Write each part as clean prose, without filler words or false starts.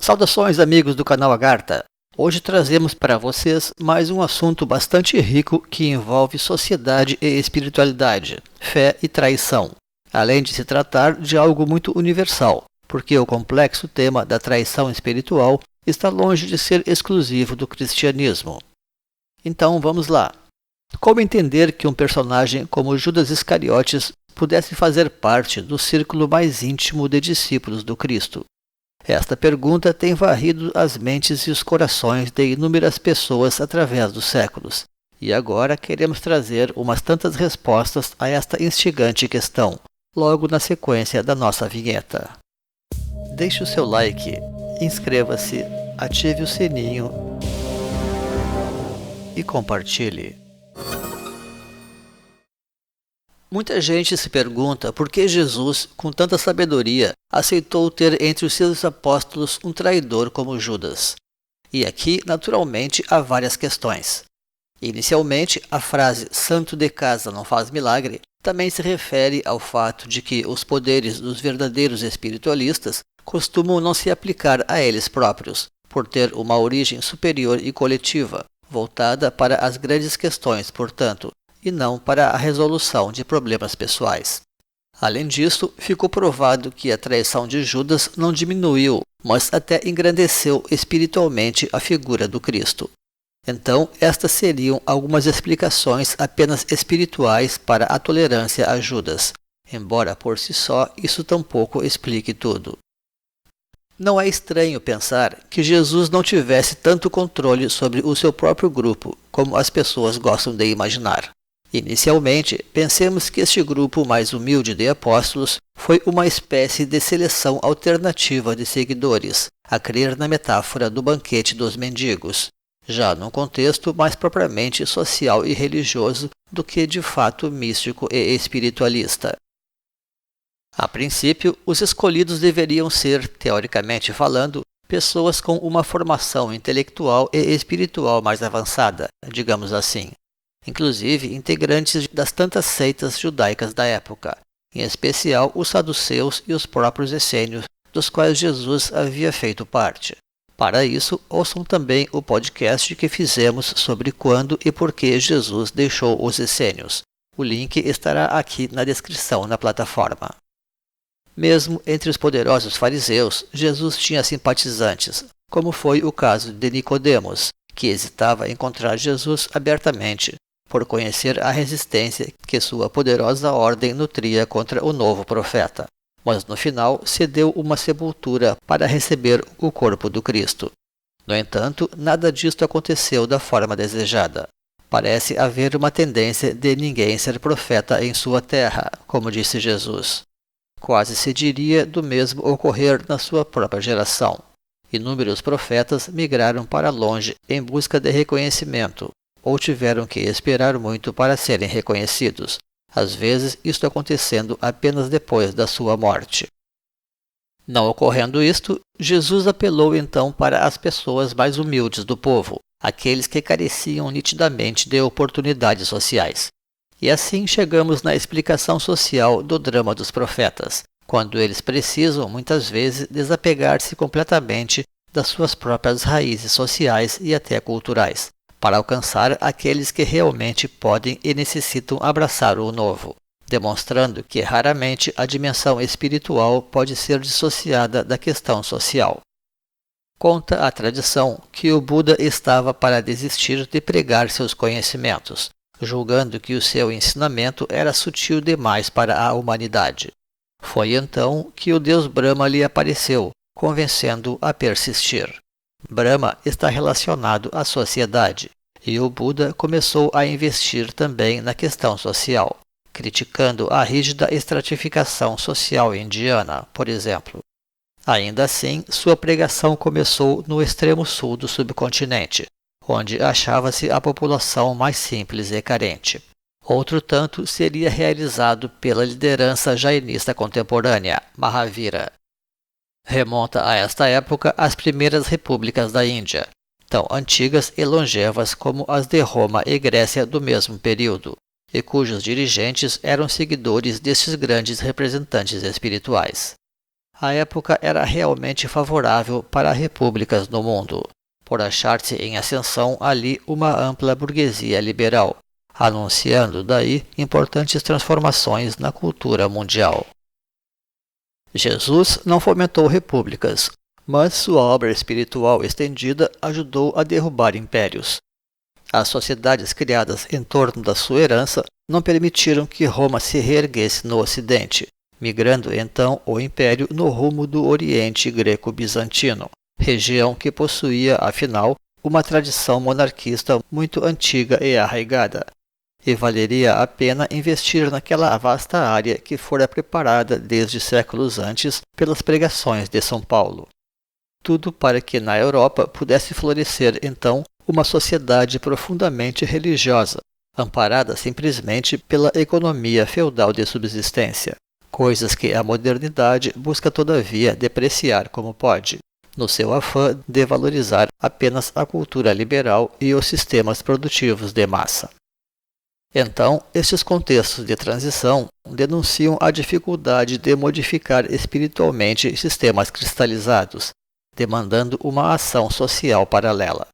Saudações, amigos do canal Agartha! Hoje trazemos para vocês mais um assunto bastante rico que envolve sociedade e espiritualidade, fé e traição, além de se tratar de algo muito universal, porque o complexo tema da traição espiritual está longe de ser exclusivo do cristianismo. Então vamos lá! Como entender que um personagem como Judas Iscariotes pudesse fazer parte do círculo mais íntimo de discípulos do Cristo? Esta pergunta tem varrido as mentes e os corações de inúmeras pessoas através dos séculos, e agora queremos trazer umas tantas respostas a esta instigante questão, logo na sequência da nossa vinheta. Deixe o seu like, inscreva-se, ative o sininho e compartilhe. Muita gente se pergunta por que Jesus, com tanta sabedoria, aceitou ter entre os seus apóstolos um traidor como Judas. E aqui, naturalmente, há várias questões. Inicialmente, a frase "santo de casa não faz milagre" também se refere ao fato de que os poderes dos verdadeiros espiritualistas costumam não se aplicar a eles próprios, por ter uma origem superior e coletiva, voltada para as grandes questões, portanto, e não para a resolução de problemas pessoais. Além disso, ficou provado que a traição de Judas não diminuiu, mas até engrandeceu espiritualmente a figura do Cristo. Então, estas seriam algumas explicações apenas espirituais para a tolerância a Judas, embora por si só isso tampouco explique tudo. Não é estranho pensar que Jesus não tivesse tanto controle sobre o seu próprio grupo, como as pessoas gostam de imaginar. Inicialmente, pensemos que este grupo mais humilde de apóstolos foi uma espécie de seleção alternativa de seguidores, a crer na metáfora do banquete dos mendigos, já num contexto mais propriamente social e religioso do que de fato místico e espiritualista. A princípio, os escolhidos deveriam ser, teoricamente falando, pessoas com uma formação intelectual e espiritual mais avançada, digamos assim. Inclusive integrantes das tantas seitas judaicas da época, em especial os saduceus e os próprios essênios, dos quais Jesus havia feito parte. Para isso, ouçam também o podcast que fizemos sobre quando e por que Jesus deixou os essênios. O link estará aqui na descrição na plataforma. Mesmo entre os poderosos fariseus, Jesus tinha simpatizantes, como foi o caso de Nicodemos, que hesitava em encontrar Jesus abertamente, por conhecer a resistência que sua poderosa ordem nutria contra o novo profeta, mas no final cedeu uma sepultura para receber o corpo do Cristo. No entanto, nada disto aconteceu da forma desejada. Parece haver uma tendência de ninguém ser profeta em sua terra, como disse Jesus. Quase se diria do mesmo ocorrer na sua própria geração. Inúmeros profetas migraram para longe em busca de reconhecimento, ou tiveram que esperar muito para serem reconhecidos, às vezes isto acontecendo apenas depois da sua morte. Não ocorrendo isto, Jesus apelou então para as pessoas mais humildes do povo, aqueles que careciam nitidamente de oportunidades sociais. E assim chegamos na explicação social do drama dos profetas, quando eles precisam muitas vezes desapegar-se completamente das suas próprias raízes sociais e até culturais, para alcançar aqueles que realmente podem e necessitam abraçar o novo, demonstrando que raramente a dimensão espiritual pode ser dissociada da questão social. Conta a tradição que o Buda estava para desistir de pregar seus conhecimentos, julgando que o seu ensinamento era sutil demais para a humanidade. Foi então que o deus Brahma lhe apareceu, convencendo-o a persistir. Brahma está relacionado à sociedade, e o Buda começou a investir também na questão social, criticando a rígida estratificação social indiana, por exemplo. Ainda assim, sua pregação começou no extremo sul do subcontinente, onde achava-se a população mais simples e carente. Outro tanto seria realizado pela liderança jainista contemporânea, Mahavira. Remonta a esta época as primeiras repúblicas da Índia, tão antigas e longevas como as de Roma e Grécia do mesmo período, e cujos dirigentes eram seguidores destes grandes representantes espirituais. A época era realmente favorável para repúblicas no mundo, por achar-se em ascensão ali uma ampla burguesia liberal, anunciando daí importantes transformações na cultura mundial. Jesus não fomentou repúblicas, mas sua obra espiritual estendida ajudou a derrubar impérios. As sociedades criadas em torno da sua herança não permitiram que Roma se reerguesse no Ocidente, migrando então o império no rumo do Oriente Greco-Bizantino, região que possuía, afinal, uma tradição monarquista muito antiga e arraigada, e valeria a pena investir naquela vasta área que fora preparada desde séculos antes pelas pregações de São Paulo. Tudo para que na Europa pudesse florescer então uma sociedade profundamente religiosa, amparada simplesmente pela economia feudal de subsistência, coisas que a modernidade busca todavia depreciar como pode, no seu afã de valorizar apenas a cultura liberal e os sistemas produtivos de massa. Então, estes contextos de transição denunciam a dificuldade de modificar espiritualmente sistemas cristalizados, demandando uma ação social paralela.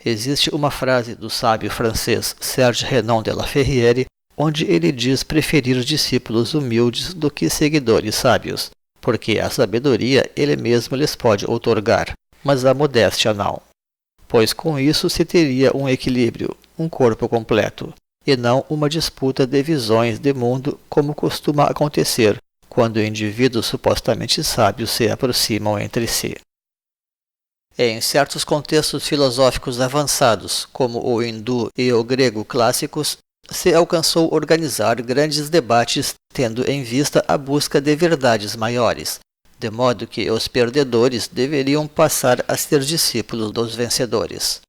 Existe uma frase do sábio francês Serge Renan de la Ferrière, onde ele diz preferir discípulos humildes do que seguidores sábios, porque a sabedoria ele mesmo lhes pode outorgar, mas a modéstia não. Pois com isso se teria um equilíbrio, um corpo completo, e não uma disputa de visões de mundo como costuma acontecer quando indivíduos supostamente sábios se aproximam entre si. Em certos contextos filosóficos avançados, como o hindu e o grego clássicos, se alcançou organizar grandes debates tendo em vista a busca de verdades maiores, de modo que os perdedores deveriam passar a ser discípulos dos vencedores.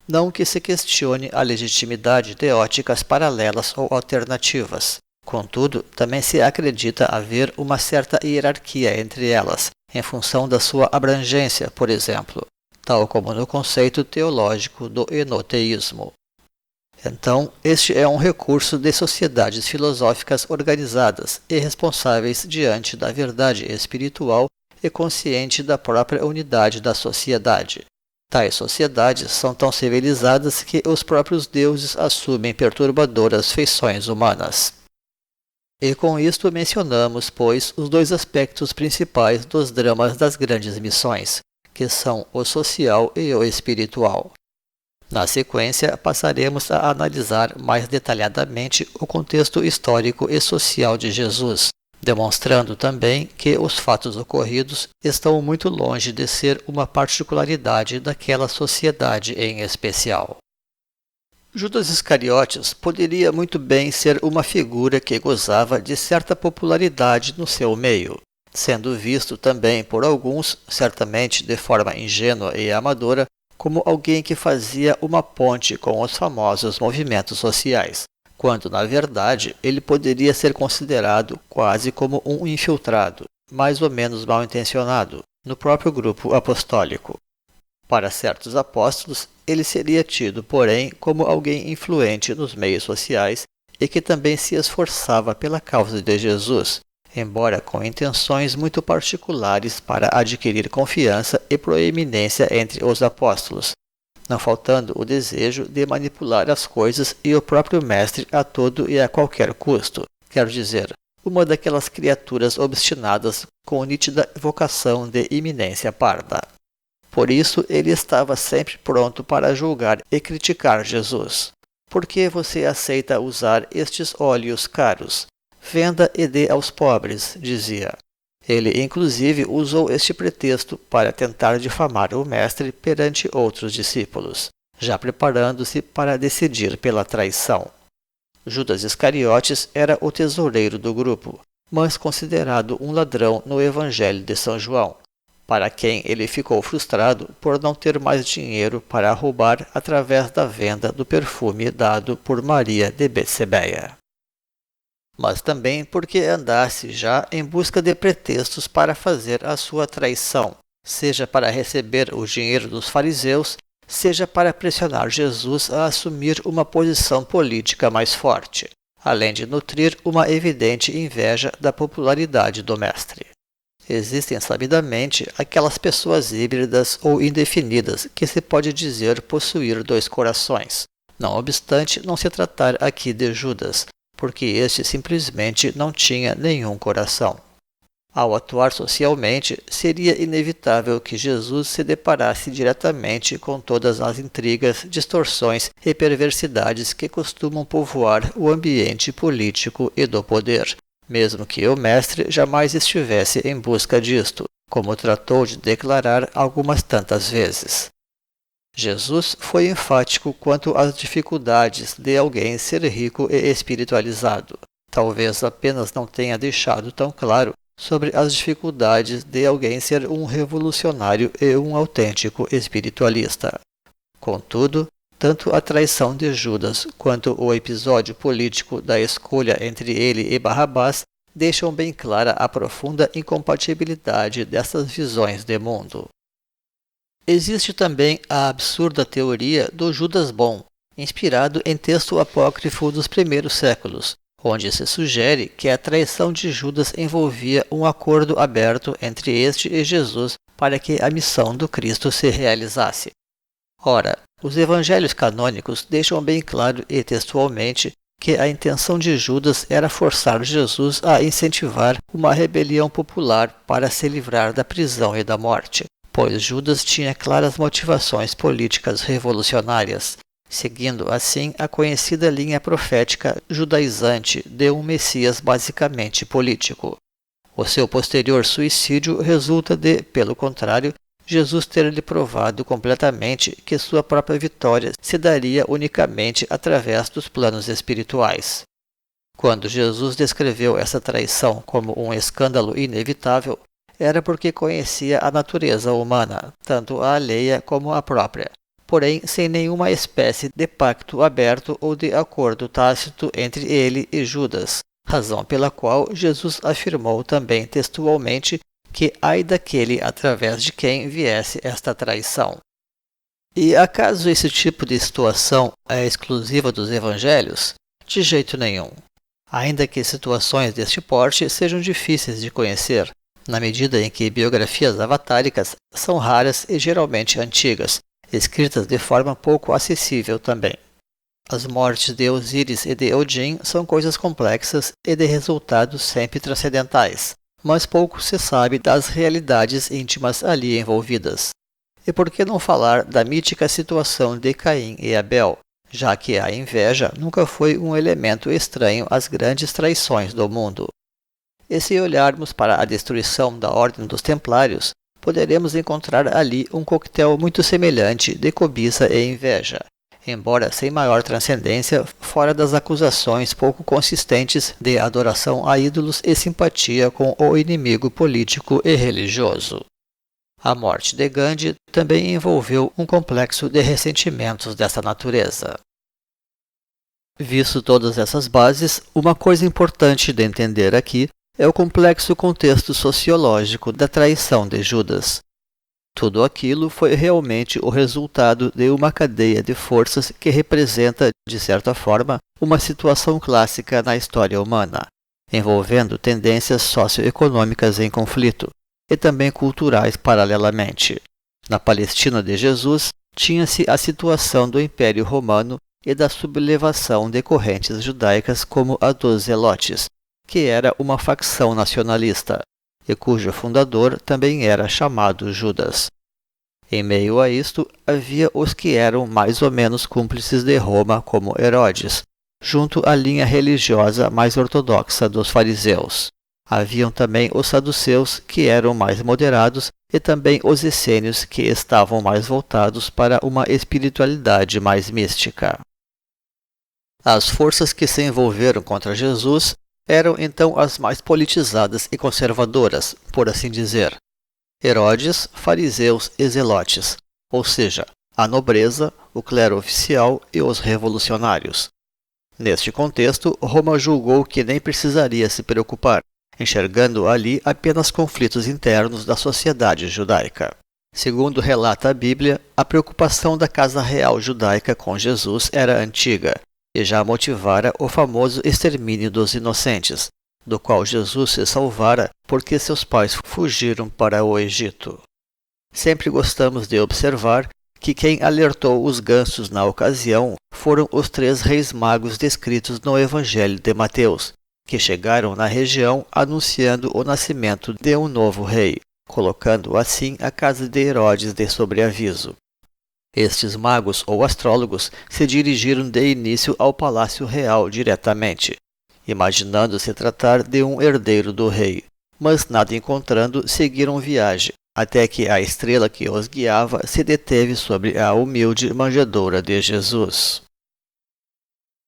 Não que se questione a legitimidade de óticas paralelas ou alternativas. Contudo, também se acredita haver uma certa hierarquia entre elas, em função da sua abrangência, por exemplo, tal como no conceito teológico do enoteísmo. Então, este é um recurso de sociedades filosóficas organizadas e responsáveis diante da verdade espiritual e consciente da própria unidade da sociedade. Tais sociedades são tão civilizadas que os próprios deuses assumem perturbadoras feições humanas. E com isto mencionamos, pois, os dois aspectos principais dos dramas das grandes missões, que são o social e o espiritual. Na sequência, passaremos a analisar mais detalhadamente o contexto histórico e social de Jesus, demonstrando também que os fatos ocorridos estão muito longe de ser uma particularidade daquela sociedade em especial. Judas Iscariotes poderia muito bem ser uma figura que gozava de certa popularidade no seu meio, sendo visto também por alguns, certamente de forma ingênua e amadora, como alguém que fazia uma ponte com os famosos movimentos sociais, quando, na verdade, ele poderia ser considerado quase como um infiltrado, mais ou menos mal intencionado, no próprio grupo apostólico. Para certos apóstolos, ele seria tido, porém, como alguém influente nos meios sociais e que também se esforçava pela causa de Jesus, embora com intenções muito particulares para adquirir confiança e proeminência entre os apóstolos, não faltando o desejo de manipular as coisas e o próprio mestre a todo e a qualquer custo, quero dizer, uma daquelas criaturas obstinadas com nítida vocação de iminência parda. Por isso ele estava sempre pronto para julgar e criticar Jesus. Por que você aceita usar estes óleos caros? Venda e dê aos pobres, dizia. Ele, inclusive, usou este pretexto para tentar difamar o mestre perante outros discípulos, já preparando-se para decidir pela traição. Judas Iscariotes era o tesoureiro do grupo, mas considerado um ladrão no Evangelho de São João, para quem ele ficou frustrado por não ter mais dinheiro para roubar através da venda do perfume dado por Maria de Betsebeia. Mas também porque andasse já em busca de pretextos para fazer a sua traição, seja para receber o dinheiro dos fariseus, seja para pressionar Jesus a assumir uma posição política mais forte, além de nutrir uma evidente inveja da popularidade do mestre. Existem sabidamente aquelas pessoas híbridas ou indefinidas que se pode dizer possuir dois corações. Não obstante, não se tratar aqui de Judas, porque este simplesmente não tinha nenhum coração. Ao atuar socialmente, seria inevitável que Jesus se deparasse diretamente com todas as intrigas, distorções e perversidades que costumam povoar o ambiente político e do poder, mesmo que o mestre jamais estivesse em busca disto, como tratou de declarar algumas tantas vezes. Jesus foi enfático quanto às dificuldades de alguém ser rico e espiritualizado. Talvez apenas não tenha deixado tão claro sobre as dificuldades de alguém ser um revolucionário e um autêntico espiritualista. Contudo, tanto a traição de Judas quanto o episódio político da escolha entre ele e Barrabás deixam bem clara a profunda incompatibilidade dessas visões de mundo. Existe também a absurda teoria do Judas bom, inspirado em texto apócrifo dos primeiros séculos, onde se sugere que a traição de Judas envolvia um acordo aberto entre este e Jesus para que a missão do Cristo se realizasse. Ora, os evangelhos canônicos deixam bem claro e textualmente que a intenção de Judas era forçar Jesus a incentivar uma rebelião popular para se livrar da prisão e da morte, pois Judas tinha claras motivações políticas revolucionárias, seguindo assim a conhecida linha profética judaizante de um Messias basicamente político. O seu posterior suicídio resulta de, pelo contrário, Jesus ter lhe provado completamente que sua própria vitória se daria unicamente através dos planos espirituais. Quando Jesus descreveu essa traição como um escândalo inevitável, era porque conhecia a natureza humana, tanto a alheia como a própria, porém sem nenhuma espécie de pacto aberto ou de acordo tácito entre ele e Judas, razão pela qual Jesus afirmou também textualmente que ai daquele através de quem viesse esta traição. E acaso esse tipo de situação é exclusiva dos evangelhos? De jeito nenhum. Ainda que situações deste porte sejam difíceis de conhecer, na medida em que biografias avatáricas são raras e geralmente antigas, escritas de forma pouco acessível também. As mortes de Osíris e de Odin são coisas complexas e de resultados sempre transcendentais, mas pouco se sabe das realidades íntimas ali envolvidas. E por que não falar da mítica situação de Caim e Abel, já que a inveja nunca foi um elemento estranho às grandes traições do mundo? E se olharmos para a destruição da Ordem dos Templários, poderemos encontrar ali um coquetel muito semelhante de cobiça e inveja, embora sem maior transcendência fora das acusações pouco consistentes de adoração a ídolos e simpatia com o inimigo político e religioso. A morte de Gandhi também envolveu um complexo de ressentimentos dessa natureza. Visto todas essas bases, uma coisa importante de entender aqui é o complexo contexto sociológico da traição de Judas. Tudo aquilo foi realmente o resultado de uma cadeia de forças que representa, de certa forma, uma situação clássica na história humana, envolvendo tendências socioeconômicas em conflito e também culturais paralelamente. Na Palestina de Jesus, tinha-se a situação do Império Romano e da sublevação de correntes judaicas como a dos Zelotes, que era uma facção nacionalista, e cujo fundador também era chamado Judas. Em meio a isto, havia os que eram mais ou menos cúmplices de Roma, como Herodes, junto à linha religiosa mais ortodoxa dos fariseus. Haviam também os saduceus, que eram mais moderados, e também os essênios, que estavam mais voltados para uma espiritualidade mais mística. As forças que se envolveram contra Jesus eram então as mais politizadas e conservadoras, por assim dizer. Herodes, fariseus e zelotes, ou seja, a nobreza, o clero oficial e os revolucionários. Neste contexto, Roma julgou que nem precisaria se preocupar, enxergando ali apenas conflitos internos da sociedade judaica. Segundo relata a Bíblia, a preocupação da casa real judaica com Jesus era antiga, e já motivara o famoso extermínio dos inocentes, do qual Jesus se salvara porque seus pais fugiram para o Egito. Sempre gostamos de observar que quem alertou os gansos na ocasião foram os 3 reis magos descritos no Evangelho de Mateus, que chegaram na região anunciando o nascimento de um novo rei, colocando assim a casa de Herodes de sobreaviso. Estes magos ou astrólogos se dirigiram de início ao palácio real diretamente, imaginando se tratar de um herdeiro do rei, mas nada encontrando, seguiram viagem, até que a estrela que os guiava se deteve sobre a humilde manjedoura de Jesus.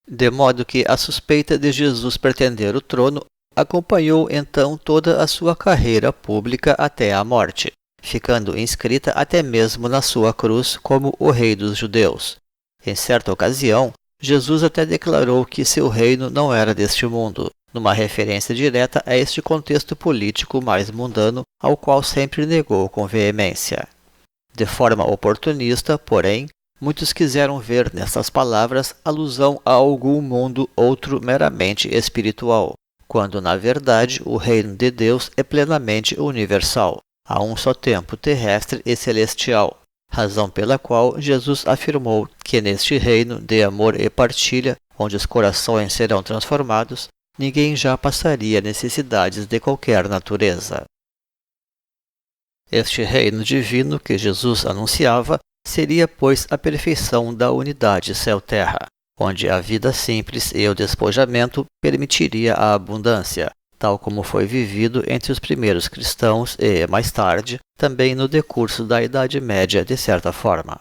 De modo que a suspeita de Jesus pretender o trono acompanhou então toda a sua carreira pública até a morte, ficando inscrita até mesmo na sua cruz como o Rei dos Judeus. Em certa ocasião, Jesus até declarou que seu reino não era deste mundo, numa referência direta a este contexto político mais mundano, ao qual sempre negou com veemência. De forma oportunista, porém, muitos quiseram ver nessas palavras alusão a algum mundo outro meramente espiritual, quando na verdade o reino de Deus é plenamente universal, a um só tempo terrestre e celestial, razão pela qual Jesus afirmou que neste reino de amor e partilha, onde os corações serão transformados, ninguém já passaria necessidades de qualquer natureza. Este reino divino que Jesus anunciava seria, pois, a perfeição da unidade céu-terra, onde a vida simples e o despojamento permitiria a abundância, tal como foi vivido entre os primeiros cristãos e, mais tarde, também no decurso da Idade Média de certa forma.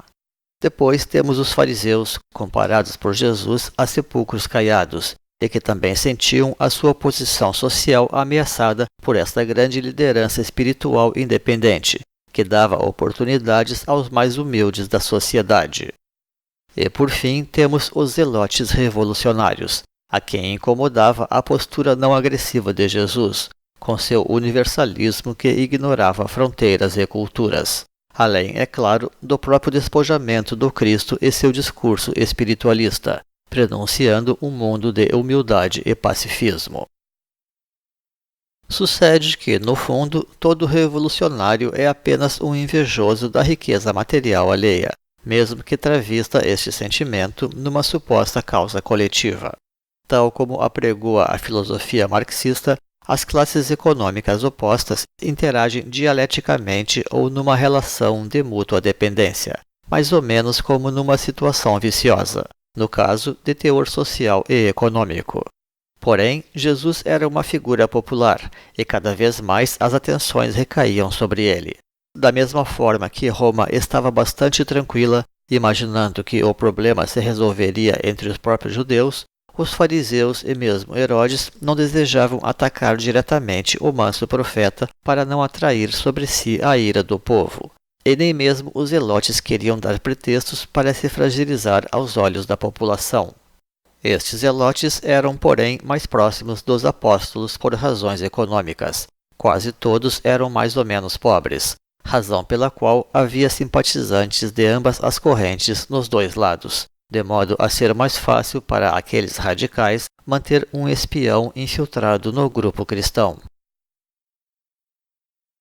Depois temos os fariseus, comparados por Jesus a sepulcros caiados, e que também sentiam a sua posição social ameaçada por esta grande liderança espiritual independente, que dava oportunidades aos mais humildes da sociedade. E por fim temos os zelotes revolucionários, a quem incomodava a postura não agressiva de Jesus, com seu universalismo que ignorava fronteiras e culturas, além, é claro, do próprio despojamento do Cristo e seu discurso espiritualista, prenunciando um mundo de humildade e pacifismo. Sucede que, no fundo, todo revolucionário é apenas um invejoso da riqueza material alheia, mesmo que travista este sentimento numa suposta causa coletiva. Tal como apregoa a filosofia marxista, as classes econômicas opostas interagem dialeticamente ou numa relação de mútua dependência, mais ou menos como numa situação viciosa, no caso de teor social e econômico. Porém, Jesus era uma figura popular, e cada vez mais as atenções recaíam sobre ele. Da mesma forma que Roma estava bastante tranquila, imaginando que o problema se resolveria entre os próprios judeus, os fariseus e mesmo Herodes não desejavam atacar diretamente o manso profeta para não atrair sobre si a ira do povo. E nem mesmo os zelotes queriam dar pretextos para se fragilizar aos olhos da população. Estes zelotes eram, porém, mais próximos dos apóstolos por razões econômicas. Quase todos eram mais ou menos pobres, razão pela qual havia simpatizantes de ambas as correntes nos dois lados, de modo a ser mais fácil para aqueles radicais manter um espião infiltrado no grupo cristão.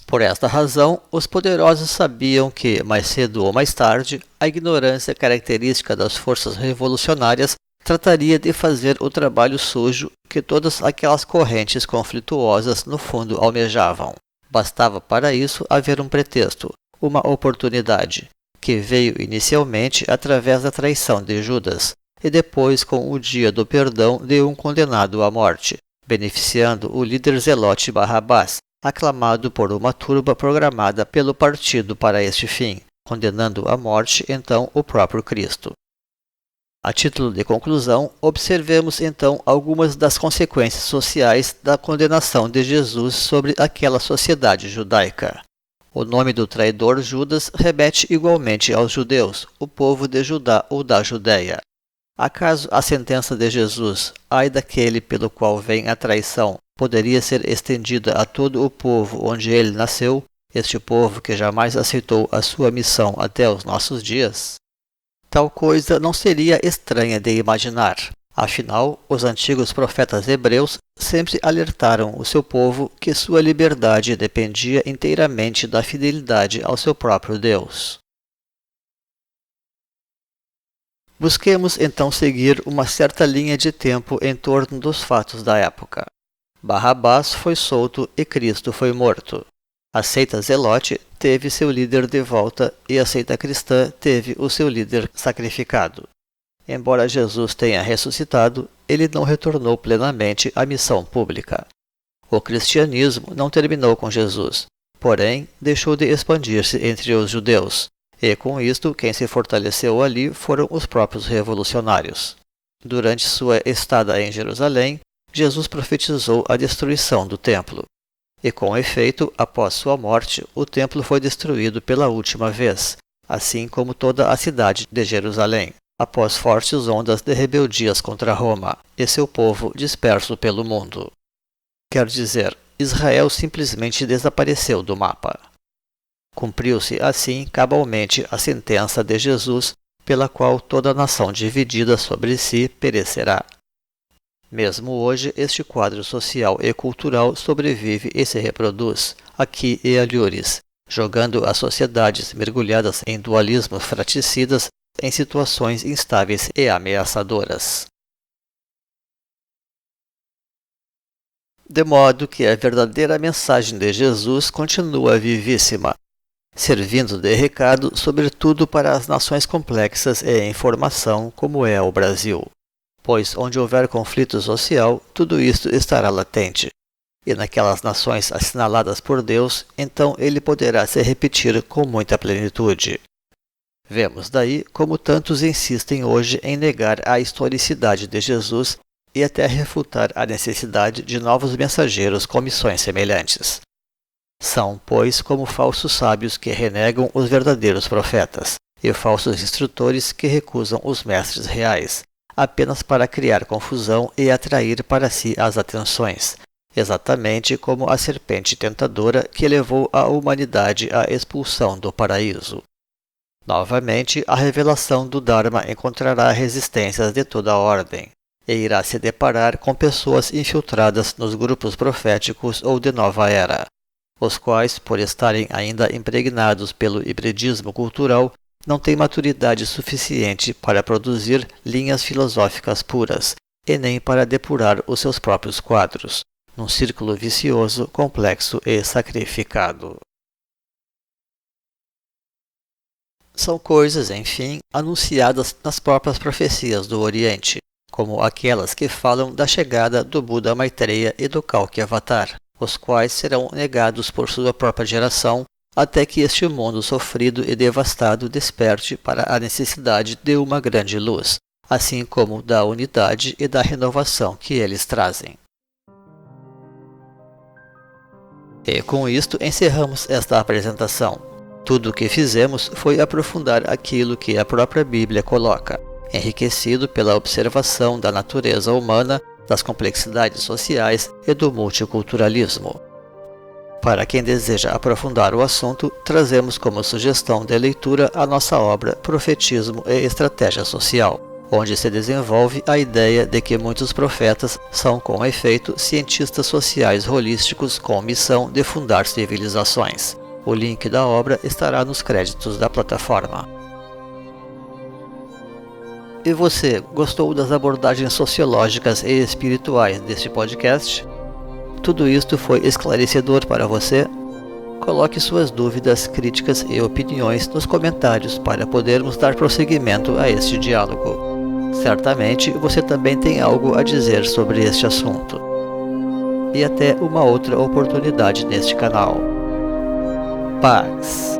Por esta razão, os poderosos sabiam que, mais cedo ou mais tarde, a ignorância característica das forças revolucionárias trataria de fazer o trabalho sujo que todas aquelas correntes conflituosas no fundo almejavam. Bastava para isso haver um pretexto, uma oportunidade, que veio inicialmente através da traição de Judas e depois com o dia do perdão de um condenado à morte, beneficiando o líder zelote Barrabás, aclamado por uma turba programada pelo partido para este fim, condenando à morte então o próprio Cristo. A título de conclusão, observemos então algumas das consequências sociais da condenação de Jesus sobre aquela sociedade judaica. O nome do traidor Judas remete igualmente aos judeus, o povo de Judá ou da Judéia. Acaso a sentença de Jesus, ai daquele pelo qual vem a traição, poderia ser estendida a todo o povo onde ele nasceu, este povo que jamais aceitou a sua missão até os nossos dias? Tal coisa não seria estranha de imaginar, Afinal, os antigos profetas hebreus sempre alertaram o seu povo que sua liberdade dependia inteiramente da fidelidade ao seu próprio Deus. Busquemos então seguir uma certa linha de tempo em torno dos fatos da época. Barrabás foi solto e Cristo foi morto. A seita Zelote teve seu líder de volta e a seita cristã teve o seu líder sacrificado. Embora Jesus tenha ressuscitado, ele não retornou plenamente à missão pública. O cristianismo não terminou com Jesus, porém deixou de expandir-se entre os judeus, e com isto quem se fortaleceu ali foram os próprios revolucionários. Durante sua estada em Jerusalém, Jesus profetizou a destruição do templo. E com efeito, após sua morte, o templo foi destruído pela última vez, assim como toda a cidade de Jerusalém, após fortes ondas de rebeldias contra Roma e seu povo disperso pelo mundo. Quer dizer, Israel simplesmente desapareceu do mapa. Cumpriu-se assim cabalmente a sentença de Jesus, pela qual toda nação dividida sobre si perecerá. Mesmo hoje, este quadro social e cultural sobrevive e se reproduz, aqui e alhures, jogando as sociedades mergulhadas em dualismos fraticidas em situações instáveis e ameaçadoras. De modo que a verdadeira mensagem de Jesus continua vivíssima, servindo de recado sobretudo para as nações complexas e em formação como é o Brasil. Pois onde houver conflito social, tudo isto estará latente. E naquelas nações assinaladas por Deus, então ele poderá se repetir com muita plenitude. Vemos daí como tantos insistem hoje em negar a historicidade de Jesus e até refutar a necessidade de novos mensageiros com missões semelhantes. São, pois, como falsos sábios que renegam os verdadeiros profetas, e falsos instrutores que recusam os mestres reais, apenas para criar confusão e atrair para si as atenções, exatamente como a serpente tentadora que levou a humanidade à expulsão do paraíso. Novamente, a revelação do Dharma encontrará resistências de toda a ordem, e irá se deparar com pessoas infiltradas nos grupos proféticos ou de nova era, os quais, por estarem ainda impregnados pelo hibridismo cultural, não têm maturidade suficiente para produzir linhas filosóficas puras, e nem para depurar os seus próprios quadros, num círculo vicioso, complexo e sacrificado. São coisas, enfim, anunciadas nas próprias profecias do Oriente, como aquelas que falam da chegada do Buda Maitreya e do Kalki Avatar, os quais serão negados por sua própria geração, até que este mundo sofrido e devastado desperte para a necessidade de uma grande luz, assim como da unidade e da renovação que eles trazem. E com isto encerramos esta apresentação. Tudo o que fizemos foi aprofundar aquilo que a própria Bíblia coloca, enriquecido pela observação da natureza humana, das complexidades sociais e do multiculturalismo. Para quem deseja aprofundar o assunto, trazemos como sugestão de leitura a nossa obra Profetismo e Estratégia Social, onde se desenvolve a ideia de que muitos profetas são, com efeito, cientistas sociais holísticos com missão de fundar civilizações. O link da obra estará nos créditos da plataforma. E você, gostou das abordagens sociológicas e espirituais deste podcast? Tudo isto foi esclarecedor para você? Coloque suas dúvidas, críticas e opiniões nos comentários para podermos dar prosseguimento a este diálogo. Certamente você também tem algo a dizer sobre este assunto. E até uma outra oportunidade neste canal. Paz.